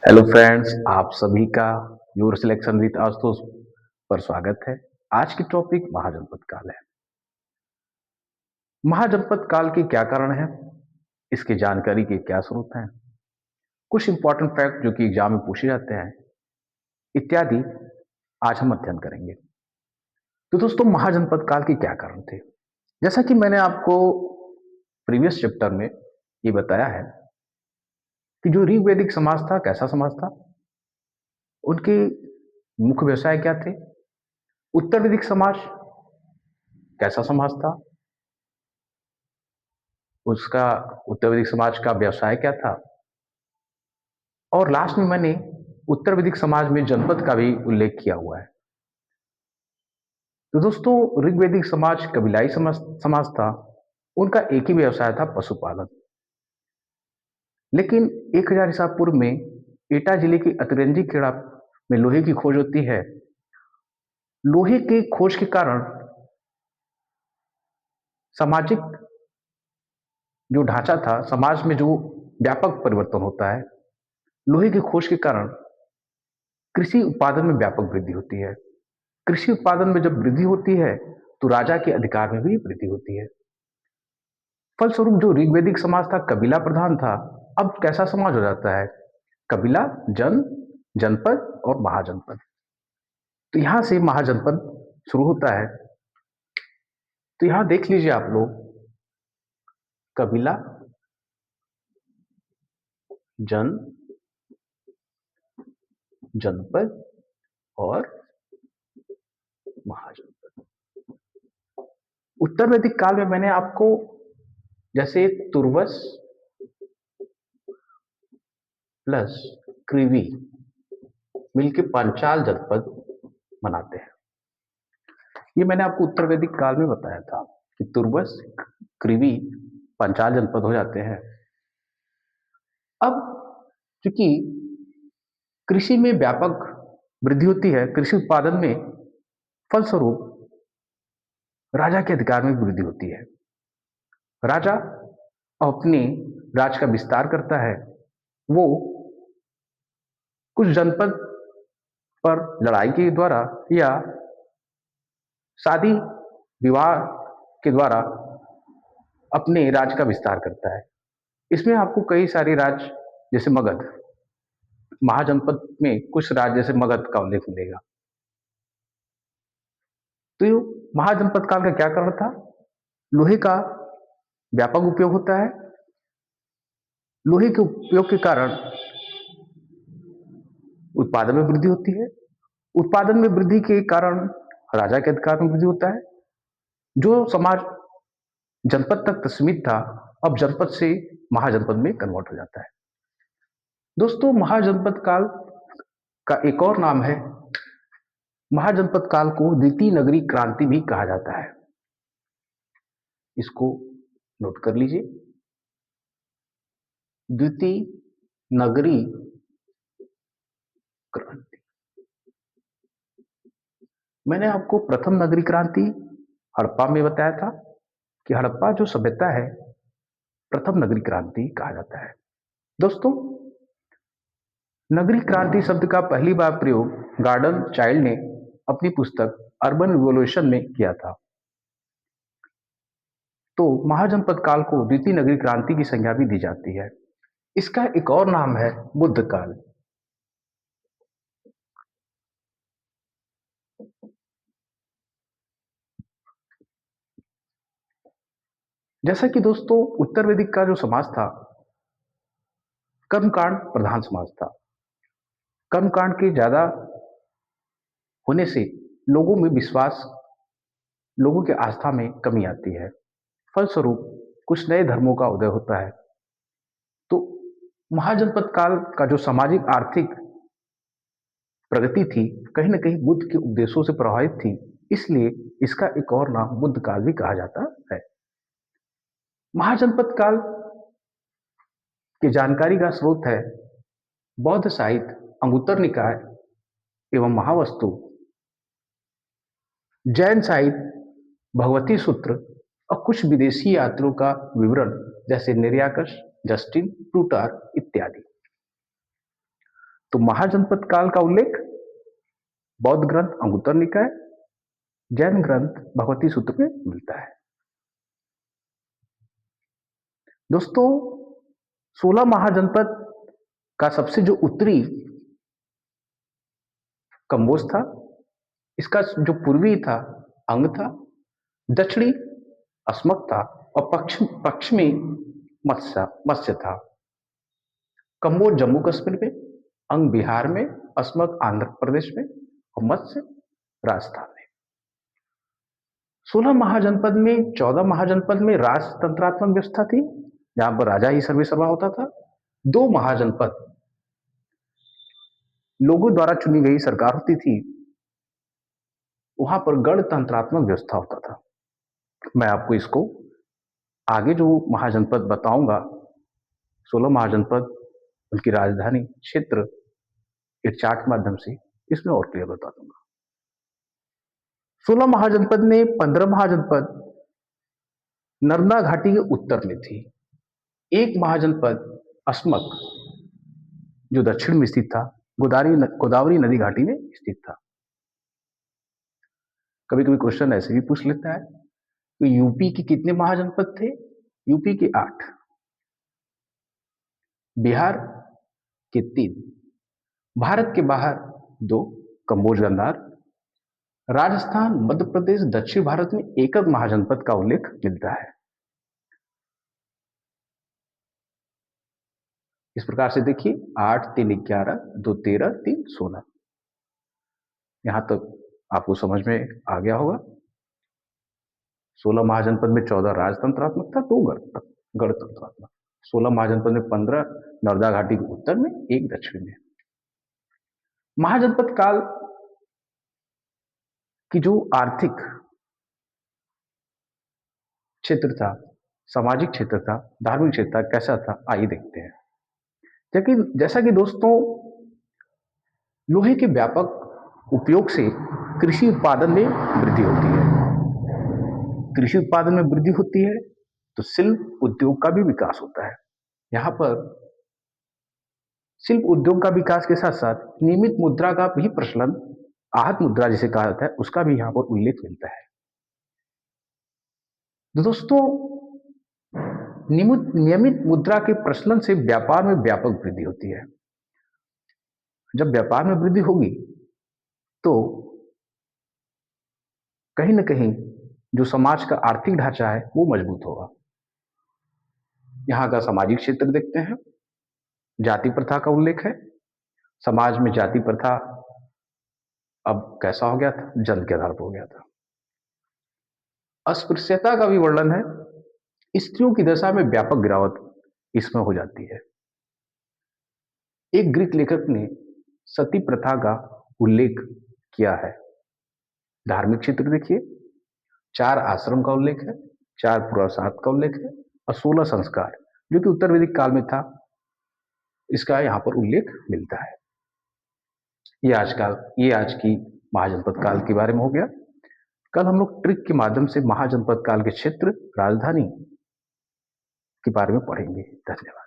Hello friends, आप सभी का योर सिलेक्शन विद आशुतोष पर स्वागत है। आज की टॉपिक महाजनपद काल है। महाजनपद काल के क्या कारण है, इसकी जानकारी के क्या स्रोत हैं, कुछ इंपॉर्टेंट फैक्ट जो कि एग्जाम में पूछे जाते हैं इत्यादि आज हम अध्ययन करेंगे। तो दोस्तों, महाजनपद काल के क्या कारण थे? जैसा कि मैंने आपको प्रीवियस चैप्टर में ये बताया है कि जो ऋग्वैदिक समाज था कैसा समाज था, उनके मुख्य व्यवसाय क्या थे। उत्तर वैदिक समाज कैसा समाज था, उसका उत्तर वैदिक समाज का व्यवसाय क्या था, और लास्ट में मैंने उत्तर वैदिक समाज में जनपद का भी उल्लेख किया हुआ है। तो दोस्तों, ऋग्वैदिक समाज कबीलाई समाज था। उनका एक ही व्यवसाय था, पशुपालन। लेकिन 1000 ईसा पूर्व में एटा जिले की अतरंजी खेड़ा में लोहे की खोज होती है। लोहे की खोज के कारण सामाजिक जो ढांचा था, समाज में जो व्यापक परिवर्तन होता है, लोहे की खोज के कारण कृषि उत्पादन में व्यापक वृद्धि होती है। कृषि उत्पादन में जब वृद्धि होती है तो राजा के अधिकार में भी वृद्धि होती है। फलस्वरूप जो ऋग्वैदिक समाज था कबीला प्रधान था, अब कैसा समाज हो जाता है? कबीला, जनपद और महाजनपद। तो यहां से महाजनपद शुरू होता है। तो यहां देख लीजिए आप लोग, कबीला, जन, जनपद और महाजनपद। उत्तर वैदिक काल में मैंने आपको जैसे तुर्वस प्लस कृवि मिलके पांचाल जनपद बनाते हैं। ये मैंने आपको उत्तर वैदिक काल में बताया था कि तुर्वस, कृवि, पांचाल जनपद हो जाते हैं। अब चूंकि कृषि में व्यापक वृद्धि होती है, कृषि उत्पादन में, फलस्वरूप राजा के अधिकार में वृद्धि होती है। राजा अपने राज का विस्तार करता है। वो कुछ जनपद पर लड़ाई के द्वारा या शादी विवाह के द्वारा अपने राज का विस्तार करता है। इसमें आपको कई सारे राज्य जैसे मगध, महाजनपद में कुछ राज्य जैसे मगध का उल्लेख मिलेगा। तो ये महाजनपद काल का क्या कारण था? लोहे का व्यापक उपयोग होता है। लोहे के उपयोग के कारण उत्पादन में वृद्धि होती है। उत्पादन में वृद्धि के कारण राजा के अधिकार में वृद्धि होता है। जो समाज जनपद तक सीमित था, अब जनपद से महाजनपद में कन्वर्ट हो जाता है। दोस्तों, महाजनपद काल का एक और नाम है, महाजनपद काल को द्वितीय नगरी क्रांति भी कहा जाता है। इसको नोट कर लीजिए। द्वितीय नगरी क्रांति। मैंने आपको प्रथम नगरी क्रांति हड़प्पा में बताया था कि हड़प्पा जो सभ्यता है, प्रथम नगरी क्रांति कहा जाता है। दोस्तों, नगरी क्रांति शब्द का पहली बार प्रयोग गार्डन चाइल्ड ने अपनी पुस्तक अर्बन रिवोल्यूशन में किया था। तो महाजनपद काल को द्वितीय नगरी क्रांति की संज्ञा भी दी जाती है। इसका एक और नाम है बुद्ध काल। जैसा कि दोस्तों, उत्तर वैदिक का जो समाज था, कर्मकांड प्रधान समाज था। कर्मकांड के ज्यादा होने से लोगों में विश्वास, लोगों की आस्था में कमी आती है। फलस्वरूप कुछ नए धर्मों का उदय होता है। तो महाजनपद काल का जो सामाजिक आर्थिक प्रगति थी, कहीं ना कहीं बुद्ध के उपदेशों से प्रभावित थी। इसलिए इसका एक और नाम बुद्ध काल भी कहा जाता है। महाजनपद काल की जानकारी का स्रोत है बौद्ध साहित्य, अंगुत्तर निकाय एवं महावस्तु, जैन साहित्य, भगवती सूत्र और कुछ विदेशी यात्रियों का विवरण जैसे निर्याकस, जस्टिन, प्लूटार्क इत्यादि। तो महाजनपद काल का उल्लेख बौद्ध ग्रंथ अंगुत्तर निकाय, जैन ग्रंथ भगवती सूत्र में मिलता है। दोस्तों, 16 महाजनपद का सबसे जो उत्तरी कंबोज था, इसका जो पूर्वी था अंग था, दक्षिणी अस्मक था और पश्चिमी मत्स्य था। कंबोज जम्मू कश्मीर में, अंग बिहार में, अस्मक आंध्र प्रदेश में और मत्स्य राजस्थान में। 16 महाजनपद में 14 महाजनपद में राजतंत्रात्मक व्यवस्था थी, जहां पर राजा ही सर्वेसर्वा होता था। 2 महाजनपद लोगों द्वारा चुनी गई सरकार होती थी, वहां पर गणतंत्रात्मक व्यवस्था होता था। मैं आपको इसको आगे जो महाजनपद बताऊंगा, 16 महाजनपद, उनकी राजधानी क्षेत्र, एक चार्ट के माध्यम से इसमें और क्लियर बता दूंगा। 16 महाजनपद में 15 महाजनपद नर्मदा घाटी के उत्तर में थी। एक महाजनपद अस्मक, जो दक्षिण में स्थित था, गोदावरी नदी घाटी में स्थित था। कभी कभी क्वेश्चन ऐसे भी पूछ लेता है, तो यूपी के कितने महाजनपद थे? यूपी के 8, बिहार के 3, भारत के बाहर 2, कंबोज गंधार, राजस्थान, मध्य प्रदेश, दक्षिण भारत में एक महाजनपद का उल्लेख मिलता है। इस प्रकार से देखिए, 8, 3, 11, 2, 13, 3, 16। यहां तक आपको समझ में आ गया होगा। 16 महाजनपद में 14 राजतंत्रात्मक था, 2 गणतंत्रात्मक। 16 महाजनपद में 15 नर्मदा घाटी के उत्तर में, 1 दक्षिण में। महाजनपद काल की जो आर्थिक क्षेत्र था, सामाजिक क्षेत्र था, धार्मिक क्षेत्र था, कैसा था, आइए देखते हैं। जैसा कि दोस्तों, लोहे के व्यापक उपयोग से कृषि उत्पादन में वृद्धि होती है। कृषि उत्पादन में वृद्धि होती है तो शिल्प उद्योग का भी विकास होता है। यहां पर शिल्प उद्योग का विकास के साथ साथ नियमित मुद्रा का भी प्रचलन, आहत मुद्रा जिसे कहा जाता है, उसका भी यहां पर उल्लेख मिलता है। दोस्तों, नियमित मुद्रा के प्रचलन से व्यापार में व्यापक वृद्धि होती है। जब व्यापार में वृद्धि होगी तो कहीं ना कहीं जो समाज का आर्थिक ढांचा है वो मजबूत होगा। यहां का सामाजिक क्षेत्र देखते हैं। जाति प्रथा का उल्लेख है। समाज में जाति प्रथा अब कैसा हो गया था? जन्म के आधार पर हो गया था। अस्पृश्यता का भी वर्णन है। स्त्रियों की दशा में व्यापक गिरावट इसमें हो जाती है। एक ग्रीक लेखक ने सती प्रथा का उल्लेख किया है। धार्मिक क्षेत्र देखिए, 4 आश्रम का उल्लेख है, 4 पुरुषार्थ का उल्लेख है और 16 संस्कार, जो कि उत्तर वैदिक काल में था, इसका यहाँ पर उल्लेख मिलता है। ये आज की महाजनपद काल के बारे में हो गया। कल हम लोग ट्रिक के माध्यम से महाजनपद काल के क्षेत्र, राजधानी के बारे में पढ़ेंगे। धन्यवाद।